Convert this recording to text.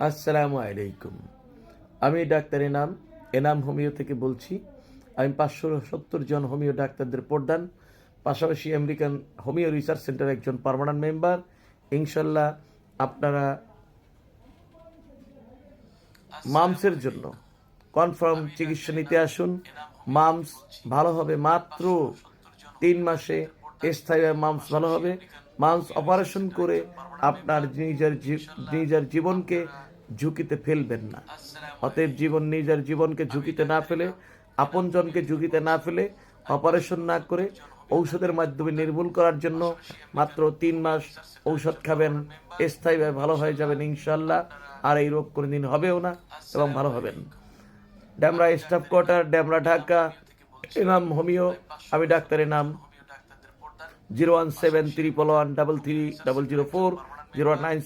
আসসালামু আলাইকুম। আমি ডাক্তার এনাম হোমিও থেকে বলছি। আমি 570 জন হোমিও ডাক্তারদের প্রধান, পাশাপাশি আমেরিকান হোমিও রিসার্চ সেন্টার একজন পার্মানেন্ট মেম্বার। ইনশাল্লাহ আপনারা মামসের জন্য কনফার্ম চিকিৎসা নিতে আসুন। মামস ভালো হবে মাত্র 3 মাসে। স্থায়ী মামস ভালো হবে। মামস অপারেশন করে আপনার নিজের জীবনকে ঝুঁকিতে ফেলবেন না। অতএব নিজের জীবনকে ঝুঁকিতে না ফেলে, আপনজনকে ঝুঁকিতে না ফেলে, অপারেশন না করে ঔষধের মাধ্যমে নির্মূল করার জন্য মাত্র 3 মাস ঔষধ খাবেন, স্থায়ীভাবে ভালো হয়ে যাবেন ইনশাল্লাহ। আর এই রোগ কোনোদিন হবেও না এবং ভালো হবেন। Demra staff quarter, Demra, Dhaka. Enam homeo. আমি ডাক্তারের নাম। 01731133004 019